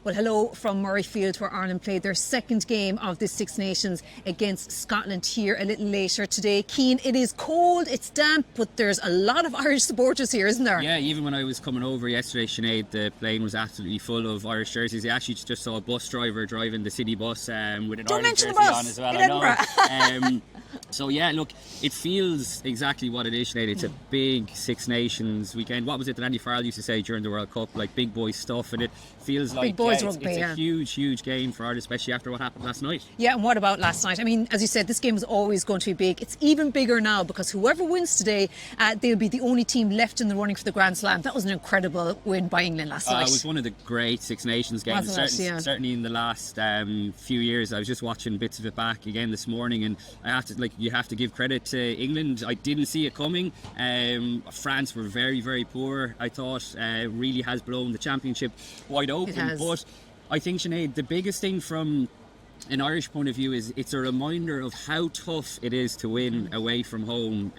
Well, hello from Murrayfield, where Ireland played their second game of the Six Nations against Scotland here a little later today. Cian, it is cold, it's damp, but there's a lot of Irish supporters here, isn't there? Yeah, even when I was coming over yesterday, Sinead, the plane was absolutely full of Irish jerseys. I actually just saw a bus driver driving the city bus with an Ireland jersey on as well. In Edinburgh. So yeah, look, it feels exactly what it is, Sinead. It's a big Six Nations weekend. What was it that Andy Farrell used to say during the World Cup? Like big boy stuff, and it feels like it's a huge game for Ireland, especially after what happened last night. Yeah, and what about last night? I mean, as you said, this game was always going to be big. It's even bigger now because whoever wins today, they'll be the only team left in the running for the Grand Slam. That was an incredible win by England last night. It was one of the great Six Nations games. Certainly in the last few years. I was just watching bits of it back again this morning, and you have to give credit to England. I didn't see it coming. France were very, very poor, I thought. Really has blown the championship wide open. But I think, Sinead, the biggest thing from an Irish point of view is it's a reminder of how tough it is to win away from home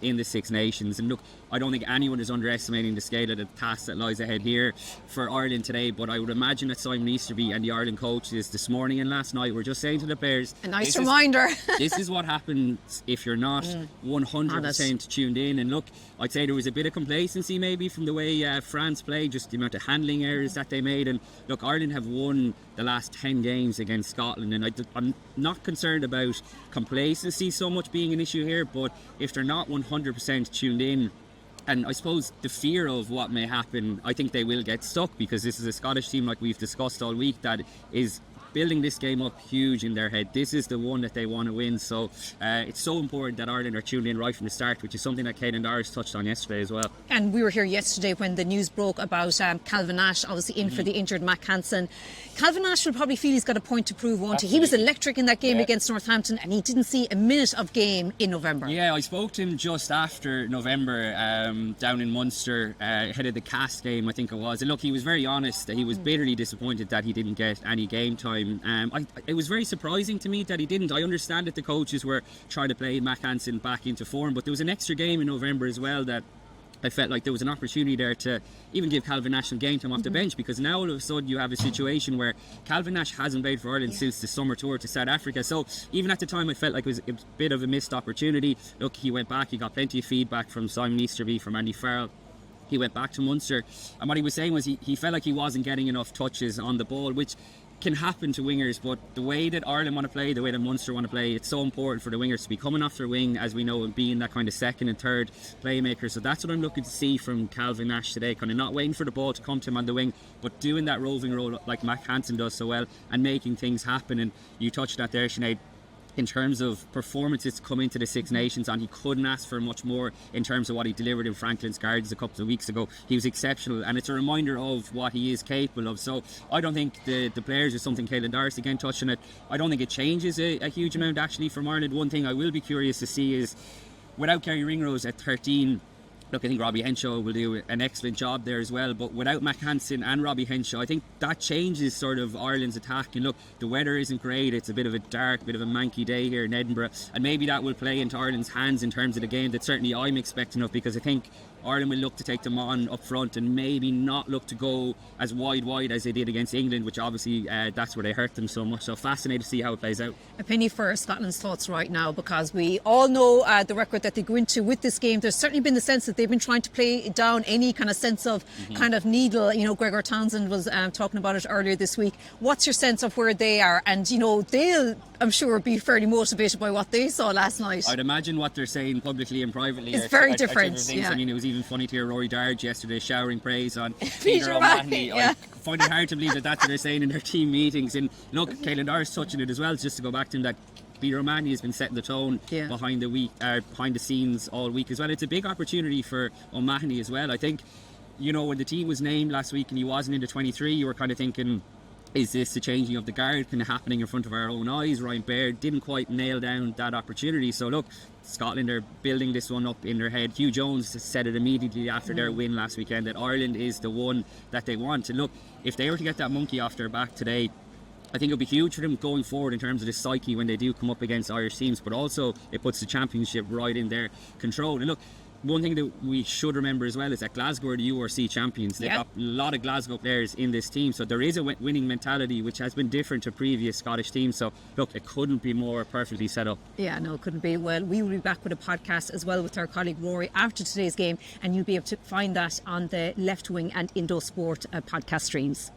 in the Six Nations. And look, I don't think anyone is underestimating the scale of the task that lies ahead here for Ireland today, but I would imagine that Simon Easterby and the Ireland coaches this morning and last night were just saying to the players, a nice reminder. This is what happens if you're not 100% tuned in. And look, I'd say there was a bit of complacency maybe from the way France played, just the amount of handling errors that they made. And look, Ireland have won the last 10 games against Scotland, and I'm not concerned about complacency so much being an issue here, but if they're not 100% tuned in, and I suppose the fear of what may happen, I think they will get stuck, because this is a Scottish team, like we've discussed all week, that is building this game up huge in their head. This is the one that they want to win, so it's so important that Ireland are tuned in right from the start, which is something that Kate and Doris touched on yesterday as well. And we were here yesterday when the news broke about Calvin Nash obviously in for the injured Mack Hanson. Calvin Nash will probably feel he's got a point to prove, won't he? He was electric in that game against Northampton, and he didn't see a minute of game in November. Yeah, I spoke to him just after November down in Munster ahead of the Cast game, I think it was, and look, he was very honest that he was bitterly disappointed that he didn't get any game time. It was very surprising to me that he didn't. I understand that the coaches were trying to play Mack Hanson back into form, but there was an extra game in November as well that I felt like there was an opportunity there to even give Calvin Nash some game time off the bench, because now all of a sudden you have a situation where Calvin Nash hasn't played for Ireland since the summer tour to South Africa. So even at the time I felt like it was a bit of a missed opportunity. Look, he went back, he got plenty of feedback from Simon Easterby, from Andy Farrell. He went back to Munster, and what he was saying was he felt like he wasn't getting enough touches on the ball, which can happen to wingers, but the way that Ireland want to play, the way that Munster want to play, it's so important for the wingers to be coming off their wing, as we know, and being that kind of second and third playmaker. So that's what I'm looking to see from Calvin Nash today, kind of not waiting for the ball to come to him on the wing, but doing that roving role like Mack Hanson does so well, and making things happen. And you touched that there, Sinead, in terms of performances to come into the Six Nations, and he couldn't ask for much more in terms of what he delivered in Franklin's Gardens a couple of weeks ago. He was exceptional, and it's a reminder of what he is capable of. So I don't think the players, is something Kate and Doris again touching it, I don't think it changes a huge amount actually from Ireland. One thing I will be curious to see is, without Kerry Ringrose at 13, look, I think Robbie Henshaw will do an excellent job there as well, but without Mack Hanson and Robbie Henshaw, I think that changes sort of Ireland's attack. And look, the weather isn't great, it's a bit of a dark, bit of a manky day here in Edinburgh, and maybe that will play into Ireland's hands in terms of the game that certainly I'm expecting of, because I think Ireland will look to take them on up front and maybe not look to go as wide as they did against England, which obviously that's where they hurt them so much. So fascinated to see how it plays out. A penny for Scotland's thoughts right now, because we all know the record that they go into with this game. There's certainly been the sense that they've been trying to play down any kind of sense of kind of needle. You know, Gregor Townsend was talking about it earlier this week. What's your sense of where they are? And you know, they'll, I'm sure, be fairly motivated by what they saw last night. I'd imagine what they're saying publicly and privately is very different. I mean, it was even funny to hear Rory Darge yesterday showering praise on Peter O'Mahony. I find it hard to believe that that's what they're saying in their team meetings. And look, Caelan Doris touching it as well, just to go back to him, that Peter O'Mahony has been setting the tone behind the scenes all week as well. It's a big opportunity for O'Mahony as well. I think, you know, when the team was named last week and he wasn't in the 23, you were kind of thinking, is this the changing of the guard kind of happening in front of our own eyes? Ryan Baird didn't quite nail down that opportunity. So look, Scotland are building this one up in their head. Hugh Jones said it immediately after their win last weekend, that Ireland is the one that they want. And look, if they were to get that monkey off their back today, I think it'll be huge for them going forward in terms of the psyche when they do come up against Irish teams, but also it puts the championship right in their control. And look, one thing that we should remember as well is that Glasgow are the URC champions. They've Yeah. got a lot of Glasgow players in this team, so there is a winning mentality which has been different to previous Scottish teams. So look, it couldn't be more perfectly set up. Yeah, no, it couldn't be. Well, we will be back with a podcast as well with our colleague Rory after today's game, and you'll be able to find that on the Left Wing and Indo Sport podcast streams.